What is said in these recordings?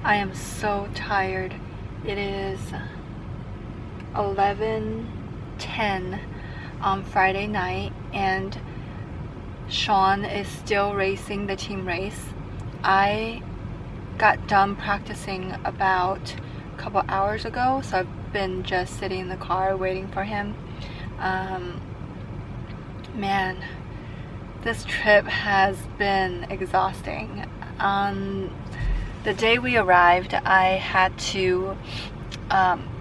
I am so tired. It is 11:10 on Friday night and Shaun is still racing the team race. I got done practicing about a couple hours ago, so I've been just sitting in the car waiting for him. Man, this trip has been exhausting. On the day we arrived, I had to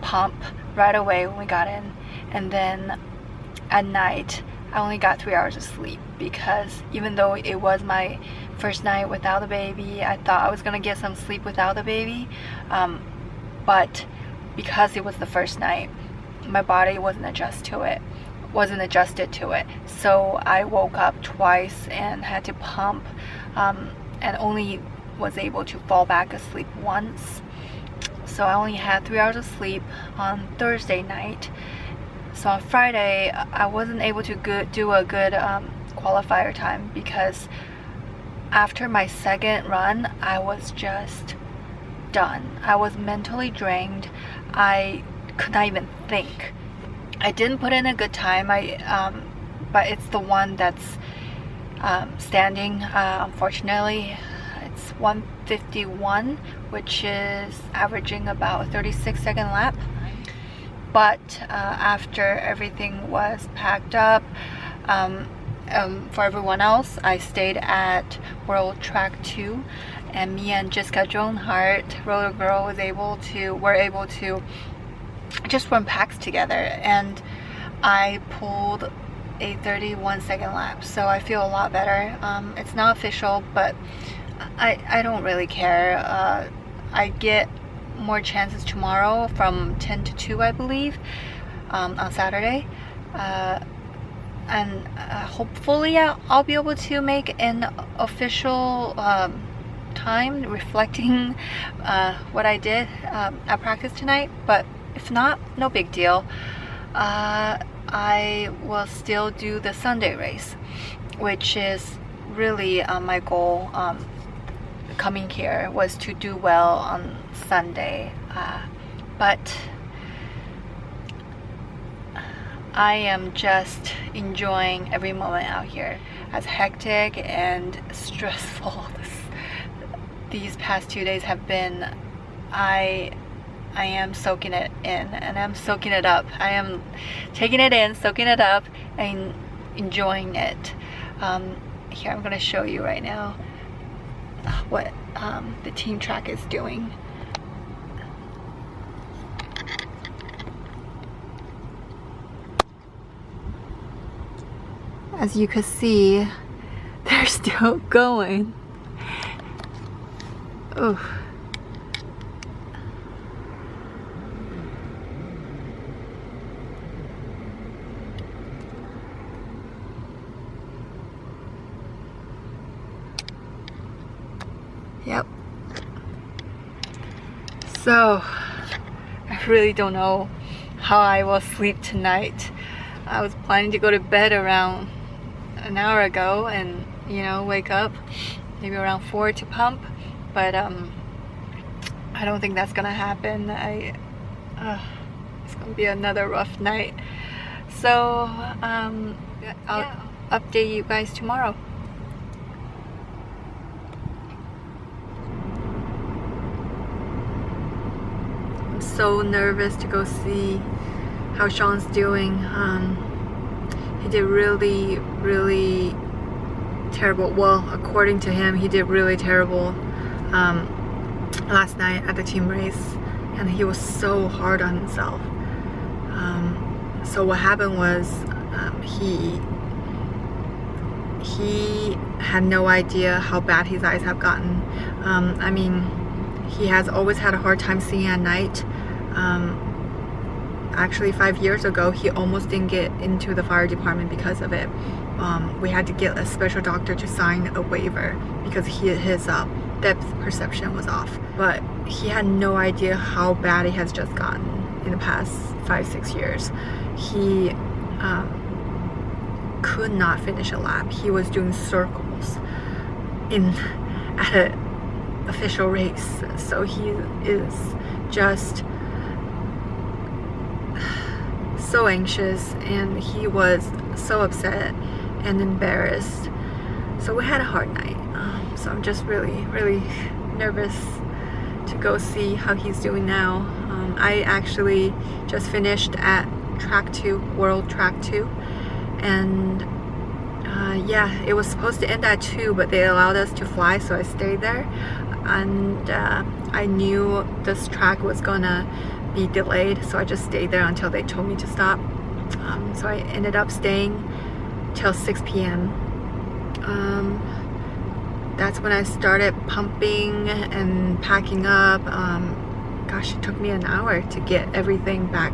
pump right away when we got in, and then at night I only got 3 hours of sleep because even though it was my first night without the baby, I thought I was gonna get some sleep without the baby, but because it was the first night, my body wasn't adjusted to it, so I woke up twice and had to pump, and only was able to fall back asleep once. So I only had 3 hours of sleep on Thursday night. So on Friday I wasn't able to do a good qualifier time because after my second run I was just done. I was mentally drained. I could not even think. I didn't put in a good time, but it's the one that's standing. Unfortunately, it's 1:51, which is averaging about a 36-second lap. But after everything was packed up, for everyone else, I stayed at World Track 2, and me and Jessica Joanhart, Roller Girl, were able to just run packs together, and I pulled a 31-second lap, so I feel a lot better. It's not official, but I don't really care. I get more chances tomorrow from 10 to 2, I believe, on Saturday, and hopefully I'll be able to make an official time reflecting what I did at practice tonight. But if not, no big deal. I will still do the Sunday race, which is really my goal. Coming here was to do well on Sunday, but I am just enjoying every moment out here. As hectic and stressful these past 2 days have been, I am soaking it in, and I'm soaking it up. I am taking it in, soaking it up, and enjoying it. Here, I'm going to show you right now what the team track is doing. As you can see, they're still going. Oof. Yep. So, I really don't know how I will sleep tonight. I was planning to go to bed around an hour ago and, you know, wake up maybe around 4 to pump, but I don't think that's gonna happen. It's gonna be another rough night. So I'll update you guys tomorrow. I'm so nervous to go see how Shaun's doing. He did really terrible. Well, according to him, he did really terrible last night at the team race, and he was so hard on himself. So what happened was he had no idea how bad his eyes have gotten. I mean, he has always had a hard time seeing at night. Actually, 5 years ago, he almost didn't get into the fire department because of it. We had to get a special doctor to sign a waiver because his depth perception was off. But he had no idea how bad it has just gotten in the past 5-6 years. He could not finish a lap. He was doing circles at a official race. So he is just so anxious, and he was so upset and embarrassed. So we had a hard night. So I'm just really nervous to go see how he's doing now. I actually just finished at Track 2, World Track 2, and yeah, it was supposed to end at 2, but they allowed us to fly, so I stayed there. And I knew this track was gonna be delayed, so I just stayed there until they told me to stop. So I ended up staying till 6 p.m. That's when I started pumping and packing up. Gosh, it took me an hour to get everything back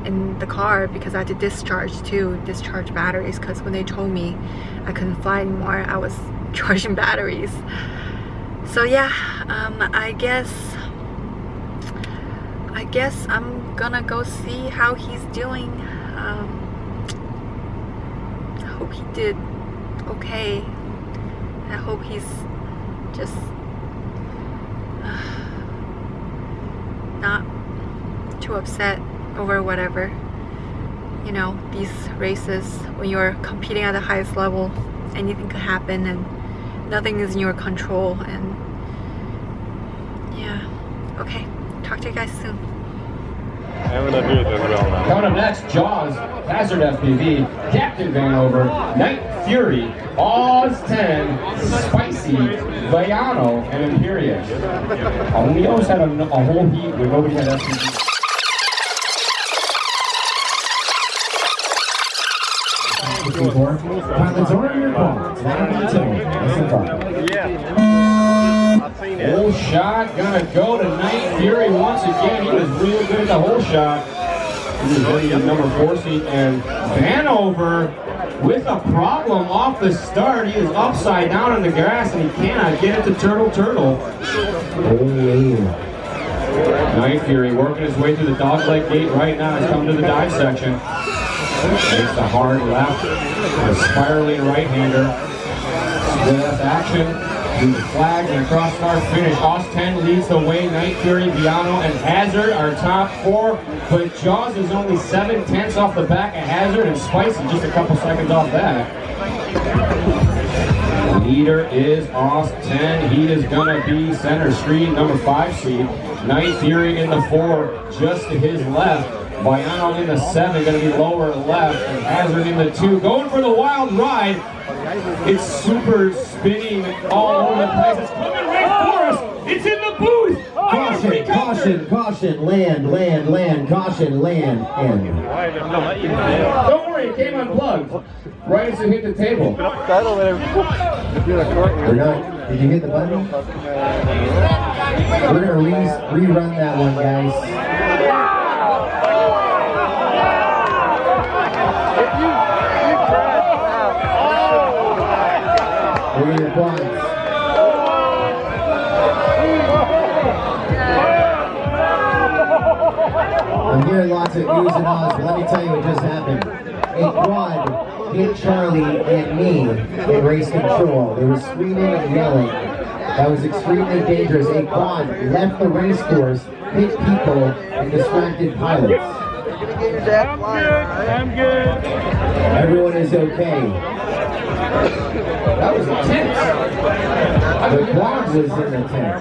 in the car, because I had to discharge batteries, because when they told me I couldn't fly anymore, I was charging batteries. So yeah, I guess I'm gonna go see how he's doing. I hope he did okay. I hope he's just not too upset over whatever. You know, these races, when you're competing at the highest level, anything could happen and nothing is in your control. And yeah, okay, talk to you guys soon. Coming up next, Jaws, Hazard FPV, Captain Vanover, Nytfury, Teng, Spicy, Viano, and Indiania. We always had a whole heat where nobody had FPV. Pilots are in your quads. Whole shot gonna go to Nytfury once again. He was real good at the whole shot. He was ready in number 4 seat, and Vanover with a problem off the start. He is upside down on the grass and he cannot get it to Turtle. Nytfury working his way through the dogleg gate right now. He's coming to the dive section. Makes the hard left, a spiraling right-hander. Split action, through the flag and a cross-star finish. Teng leads the way. Nytfury, Viano, and Hazard are top 4, but Jaws is only 7/10 off the back of Hazard, and Spicy just a couple seconds off that. Leader is Teng. He is gonna be center street, number 5 seed. Nytfury in the 4, just to his left. Viano in the 7, going to be lower left, and Hazard in the 2, going for the wild ride. It's super spinning all over the place. It's coming right for us. It's in the booth. Caution, land, caution, land, end. Don't worry, it came unplugged. Right as it hit the table. We're not, did you hit the button? We're going to rerun that one, guys. We're your quads. I'm hearing lots of oohs and ahs, but let me tell you what just happened. A quad hit Charlie and me in race control. They were screaming and yelling. That was extremely dangerous. A quad left the race course, hit people, and distracted pilots. I'm good. Everyone is okay. That was intense. The quad was in the tent.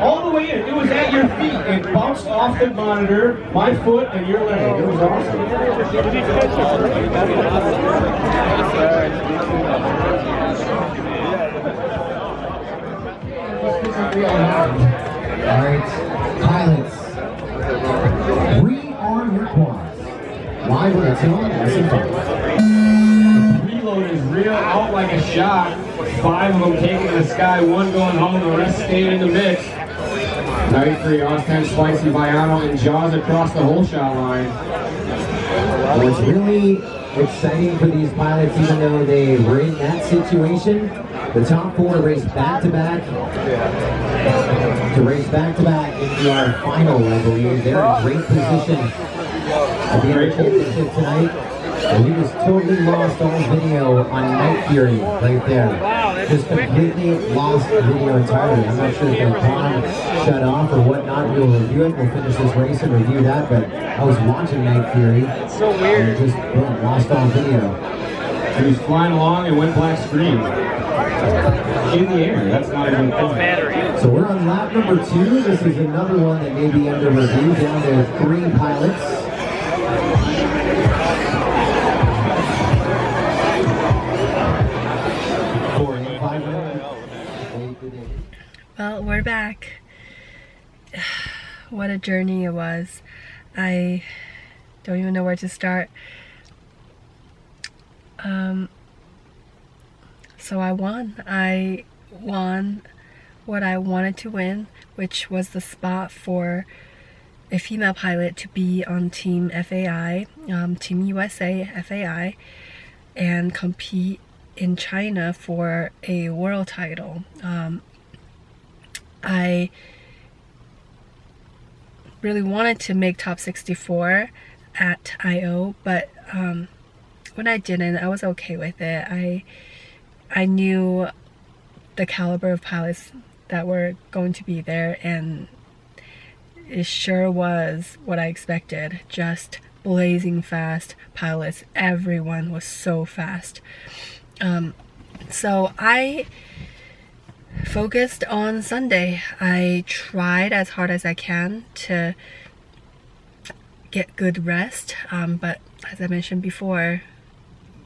All the way in. It was at your feet. It bounced off the monitor, my foot, and your leg. It was awesome. All right, pilots, rearm your quads. Live on the team, listen fun. The preload is real, out like a shot. 5 of them taking to the sky, 1 going home, the rest staying in the mix. Nytfury, Teng, Spicy, Viano, and Jaws across the whole shot line. Well, it's really exciting for these pilots, even though they were in that situation. The top 4 race back-to-back. To race back-to-back into our final, I believe. They're in great position at the end of the championship tonight. And we just totally lost all video on Nytfury right there. just completely lost video entirely. I'm not sure if the pod shut off or whatnot. We'll review it. We'll finish this race and review that. But I was watching Nytfury. It's so weird. And just lost all video. He was flying along and went black screen. In the air, that's not even fun. So we're on lap number 2. This is another one that may be under review. Down to 3 pilots. Well, we're back. What a journey it was. I don't even know where to start. So I won. I won what I wanted to win, which was the spot for a female pilot to be on Team FAI, Team USA FAI, and compete in China for a world title. I really wanted to make top 64 at I.O., but when I didn't, I was okay with it. I knew the caliber of pilots that were going to be there, and it sure was what I expected. Just blazing fast pilots. Everyone was so fast. So I focused on Sunday. I tried as hard as I can to get good rest, but as I mentioned before,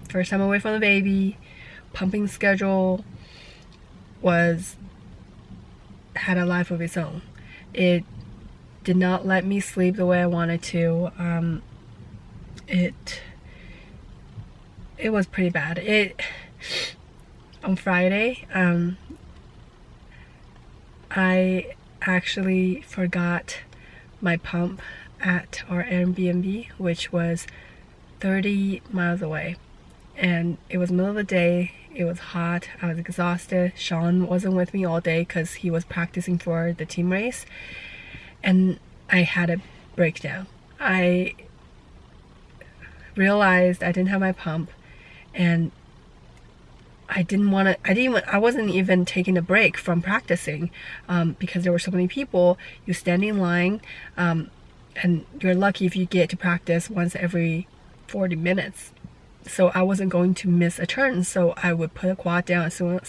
first time away from the baby, pumping schedule had a life of its own. It did not let me sleep the way I wanted to. It was pretty bad. On Friday, I actually forgot my pump at our Airbnb, which was 30 miles away, and it was middle of the day. It was hot. I was exhausted. Shaun wasn't with me all day because he was practicing for the team race, and I had a breakdown. I realized I didn't have my pump, and I wasn't even taking a break from practicing because there were so many people. You stand in line, and you're lucky if you get to practice once every 40 minutes. So I wasn't going to miss a turn, so I would put a quad down as soon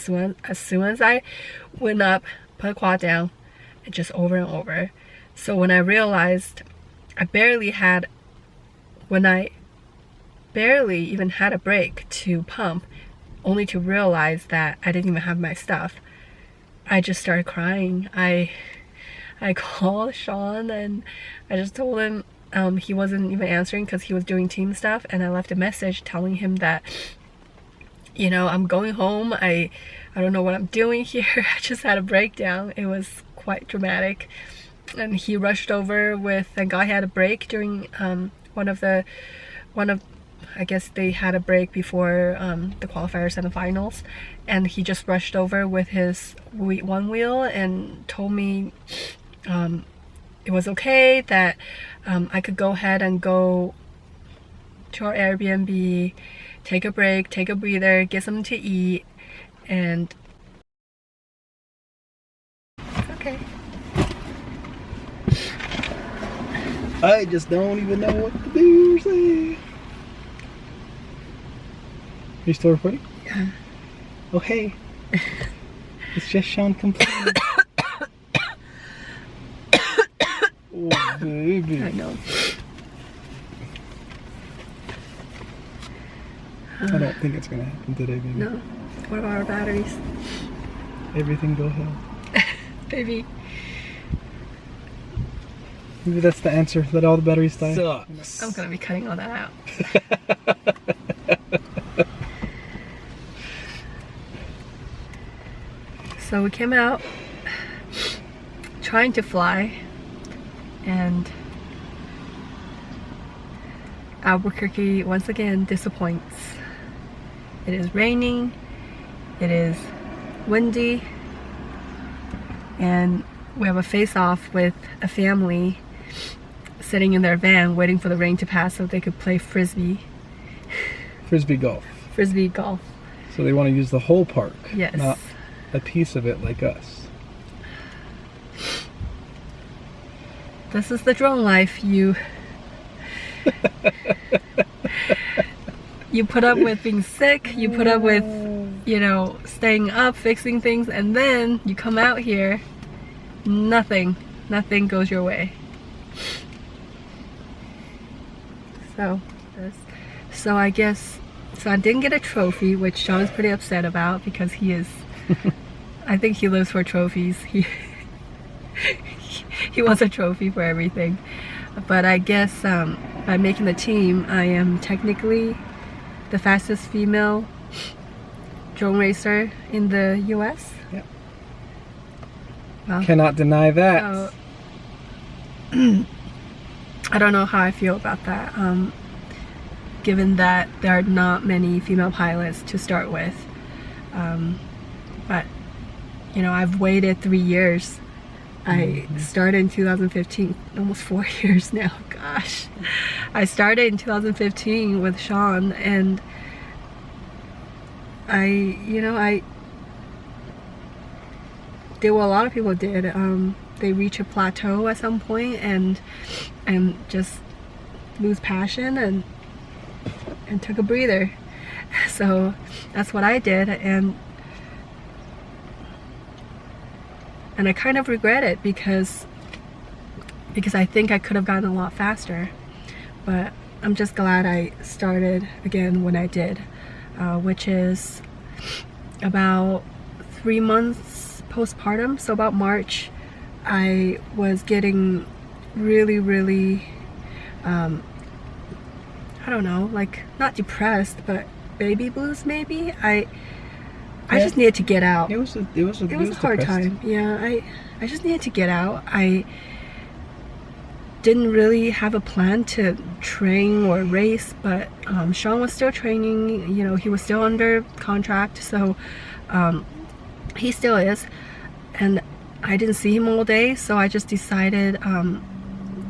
as I went up, put a quad down, and just over and over. So when I realized I barely even had a break to pump, only to realize that I didn't even have my stuff, I just started crying. I called Shaun and I just told him. He wasn't even answering because he was doing team stuff, and I left a message telling him that, I'm going home. I don't know what I'm doing here. I just had a breakdown. It was quite dramatic, and he rushed over with, thank God he had a break during I guess they had a break before the qualifiers and the finals, and he just rushed over with his one wheel and told me it was okay, that I could go ahead and go to our Airbnb, take a break, take a breather, get something to eat, and it's okay. I just don't even know what to do. Say. Are you still recording? Yeah. Oh hey, it's just Shaun complaining. Oh baby. I know. I don't think it's gonna happen today, baby. No. What about our batteries? Everything go hell. Baby. Maybe that's the answer. Let all the batteries die. Sucks. I'm gonna be cutting all that out. So we came out trying to fly, and Albuquerque once again disappoints. It is raining, it is windy, and we have a face-off with a family sitting in their van waiting for the rain to pass so they could play frisbee. Frisbee golf. Frisbee golf. So they want to use the whole park, Yes. not a piece of it like us. This is the drone life. You put up with being sick, you put up with, you know, staying up, fixing things, and then you come out here, nothing goes your way. So I guess, so I didn't get a trophy, which Shaun's pretty upset about because he is, I think he lives for trophies. He wants a trophy for everything. But I guess by making the team, I am technically the fastest female drone racer in the US. Yep. Well, Cannot deny that. so, I don't know how I feel about that, given that there are not many female pilots to start with. But, you know, I've waited 3 years. I started in 2015, almost 4 years now, gosh. I started in 2015 with Shaun, and I did what a lot of people did. They reach a plateau at some point and just lose passion and took a breather. So that's what I did, and I kind of regret it because I think I could have gotten a lot faster. But I'm just glad I started again when I did, which is about 3 months postpartum. So about March, I was getting really I don't know, like, not depressed, but baby blues maybe. I just needed to get out. It was a hard time. Yeah, I just needed to get out. I didn't really have a plan to train or race, but Shaun was still training. You know, he was still under contract, so he still is. And I didn't see him all day, so I just decided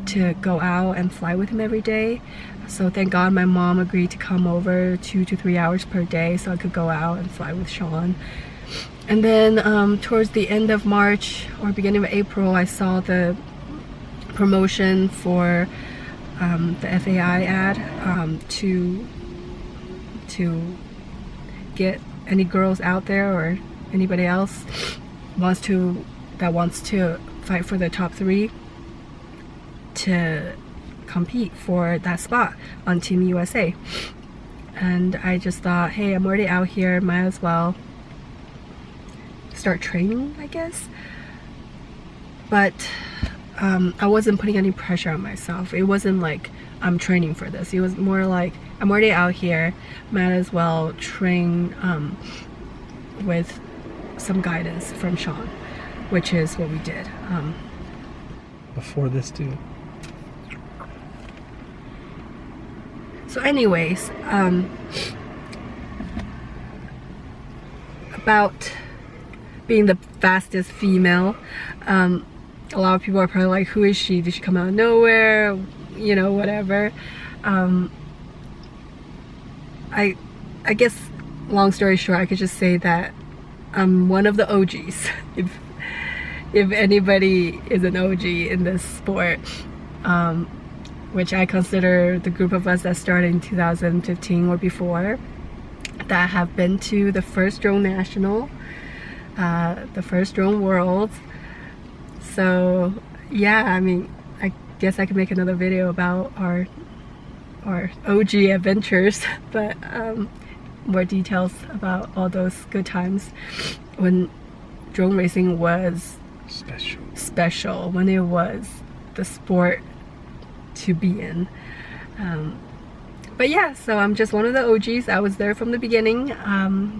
to go out and fly with him every day. So thank God my mom agreed to come over 2 to 3 hours per day so I could go out and fly with Shaun. And then towards the end of March or beginning of April, I saw the promotion for the FAI ad to get any girls out there or anybody else that wants to fight for the top 3 to compete for that spot on Team USA. And I just thought, hey, I'm already out here, might as well start training, I guess. But I wasn't putting any pressure on myself. It wasn't like I'm training for this. It was more like I'm already out here, might as well train with some guidance from Shaun, which is what we did. Before this too. So anyways, about being the fastest female, a lot of people are probably like, who is she? Did she come out of nowhere? You know, whatever. I guess, long story short, I could just say that I'm one of the OGs. If anybody is an OG in this sport, which I consider the group of us that started in 2015 or before, that have been to the first drone national, the first drone world. So yeah, I mean, I guess I could make another video about our OG adventures, but more details about all those good times when drone racing was special, when it was the sport to be in. But yeah, so I'm just one of the OGs. I was there from the beginning.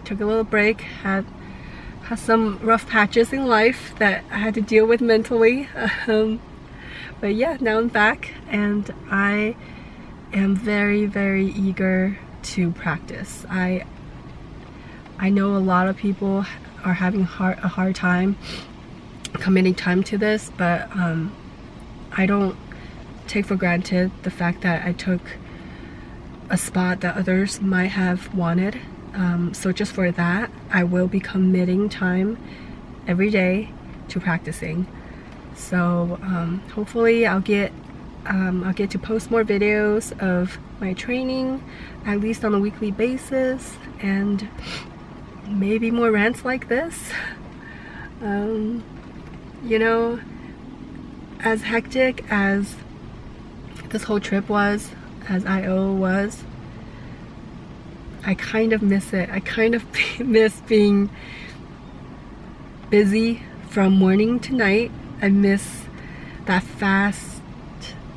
Took a little break, had some rough patches in life that I had to deal with mentally. But yeah, now I'm back, and I am very eager to practice. I know a lot of people are having a hard time committing time to this, but I don't take for granted the fact that I took a spot that others might have wanted So just for that, I will be committing time every day to practicing. So hopefully I'll get to post more videos of my training, at least on a weekly basis, and maybe more rants like this. You know, as hectic as this whole trip was, as I.O. was, I kind of miss it. I kind of miss being busy from morning to night. I miss that fast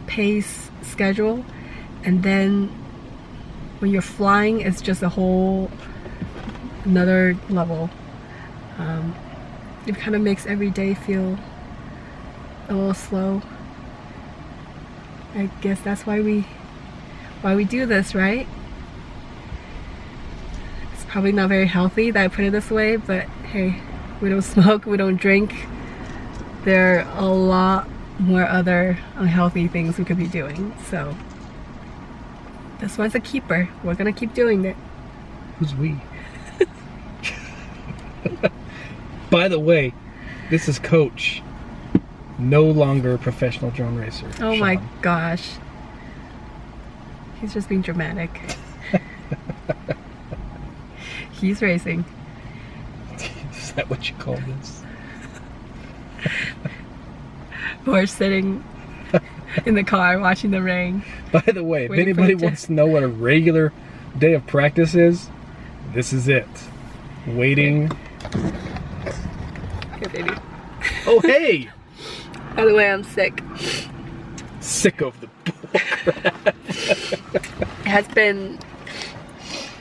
pace schedule, and then when you're flying, it's just a whole another level. It kind of makes every day feel a little slow. I guess that's why we do this, right? It's probably not very healthy that I put it this way, but hey, we don't smoke, we don't drink. There are a lot more other unhealthy things we could be doing, so this one's a keeper. We're gonna keep doing it. Who's we? By the way, this is Coach, no longer a professional drone racer. Oh Shaun. my gosh. He's just being dramatic. He's racing. Is that what you call this? We're sitting in the car watching the rain. By the way, if anybody wants to know what a regular day of practice is, this is it. Waiting. Here, baby. Oh, hey! By the way, I'm sick. Sick of the bull. It has been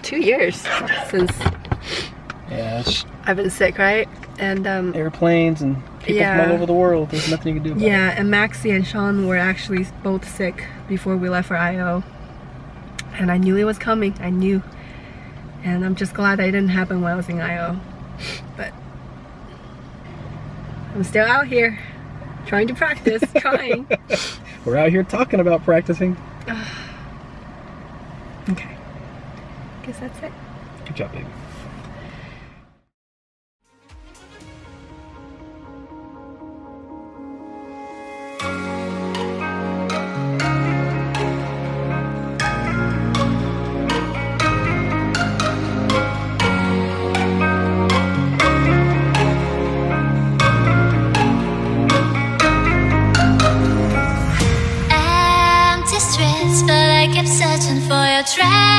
2 years since I've been sick, right? And airplanes and people from all over the world. There's nothing you can do about it. Yeah, and Maxie and Shaun were actually both sick before we left for I.O. And I knew it was coming. I knew. And I'm just glad that it didn't happen when I was in I.O. But I'm still out here trying to practice, trying. We're out here talking about practicing. Okay. Guess that's it. Good job, baby. Empty streets, but I kept searching for your trace.